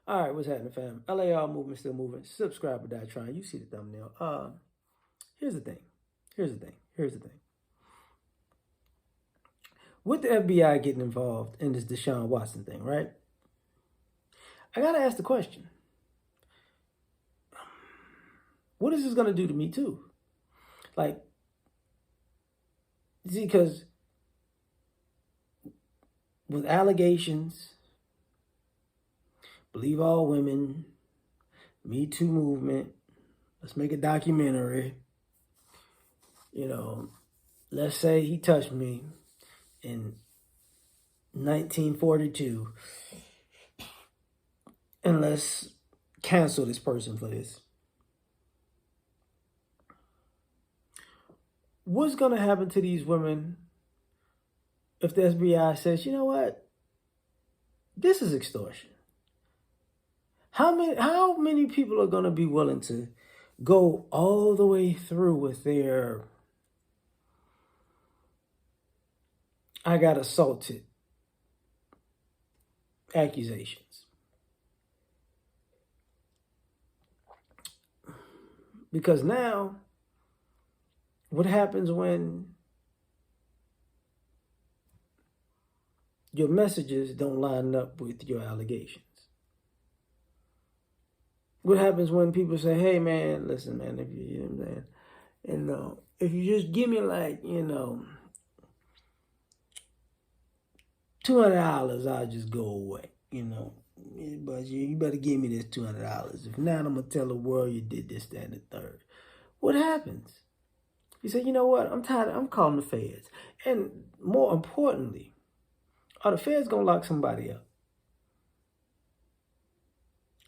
All right, what's happening, fam? L.A.R. movement still moving. Subscribe or die trying. You see the thumbnail. Here's the thing. Here's the thing. With the FBI getting involved in this Deshaun Watson thing, right? I gotta ask the question: what is this gonna do to me too? Like, see, because with allegations, believe all women, Me Too movement, let's make a documentary. Let's say he touched me in 1942, and let's cancel this person for this. What's going to happen to these women if the FBI says, you know what, this is extortion? How many people are going to be willing to go all the way through with their I got assaulted accusations? Because now, what happens when your messages don't line up with your allegations? What happens when people say, hey, man, listen, man, if you know what I'm saying, and if you just give me like, $200, I'll just go away, But you better give me this $200. If not, I'm going to tell the world you did this, that, and the third. What happens? You say, you know what, I'm tired, I'm calling the feds. And more importantly, are the feds going to lock somebody up?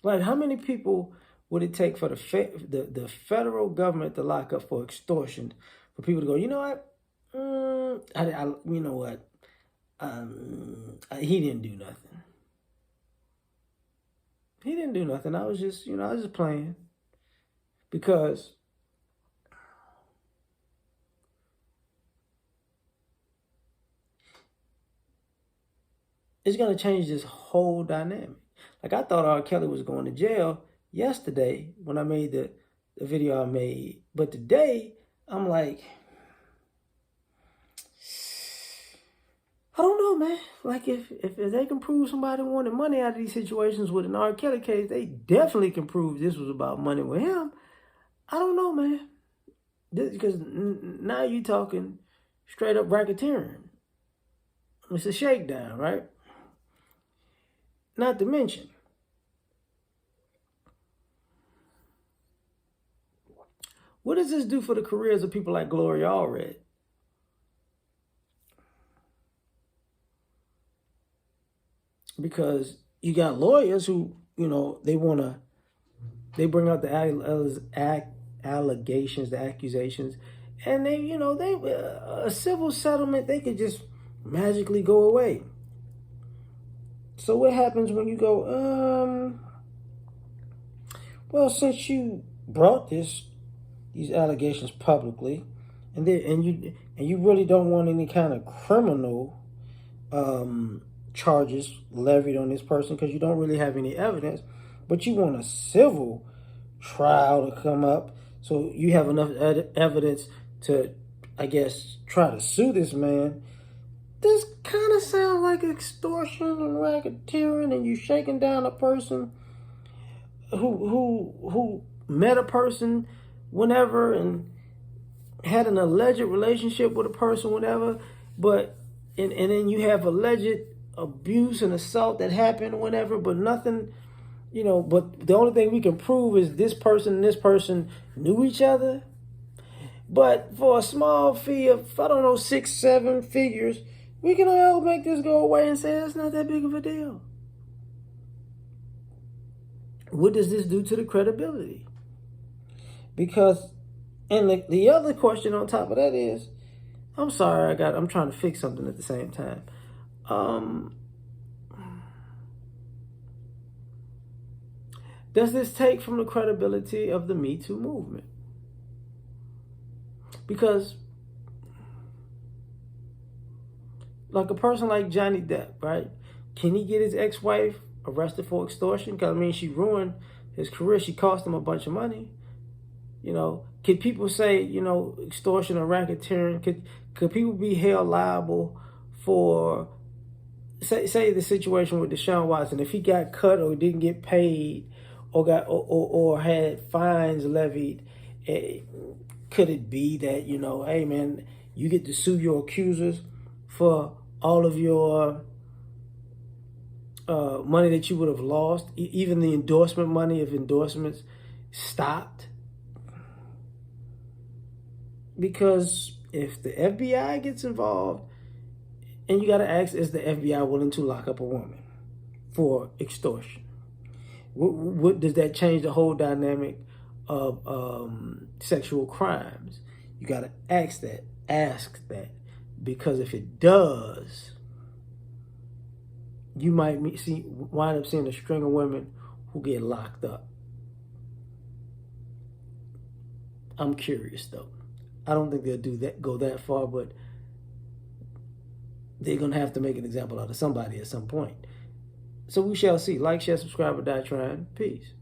Like, how many people would it take for the federal government to lock up for extortion, for people to go, you know what, you know what, he didn't do nothing. He didn't do nothing. I was just playing. Because it's going to change this whole dynamic. Like, I thought R. Kelly was going to jail yesterday when I made the video I made. But today, I'm like, I don't know, man. Like, if they can prove somebody wanted money out of these situations with an R. Kelly case, they definitely can prove this was about money with him. I don't know, man. Because now you talking straight up racketeering. It's a shakedown, right? Not to mention, what does this do for the careers of people like Gloria Allred? Because you got lawyers who, they bring out the allegations, the accusations, and a civil settlement, they could just magically go away. So what happens when you go, well, since you brought these allegations publicly, and you really don't want any kind of criminal charges levied on this person because you don't really have any evidence, but you want a civil trial to come up so you have enough evidence to, I guess, try to sue this man. This kind of sounds like extortion and racketeering, and you shaking down a person who met a person whenever and had an alleged relationship with a person whenever, but and then you have alleged abuse and assault that happened whenever, but nothing, but the only thing we can prove is this person and this person knew each other. But for a small fee of, I don't know, 6-7 figures, we can all make this go away and say it's not that big of a deal. What does this do to the credibility? Because, and the other question on top of that is, I'm sorry, I'm trying to fix something at the same time. Does this take from the credibility of the Me Too movement? Because, like a person like Johnny Depp, right? Can he get his ex-wife arrested for extortion? Because, I mean, she ruined his career. She cost him a bunch of money. You know, could people say, you know, extortion or racketeering? Could people be held liable for, say the situation with Deshaun Watson, if he got cut or didn't get paid or had fines levied, could it be that, you know, hey man, you get to sue your accusers for all of your money that you would have lost, even the endorsement money if endorsements stopped? Because if the FBI gets involved, and you got to ask, is the FBI willing to lock up a woman for extortion? What does that change the whole dynamic of sexual crimes? You got to ask that, because if it does, you might wind up seeing a string of women who get locked up. I'm curious though. I don't think they'll go that far, but they're going to have to make an example out of somebody at some point. So we shall see. Like, share, subscribe, or die trying. Peace.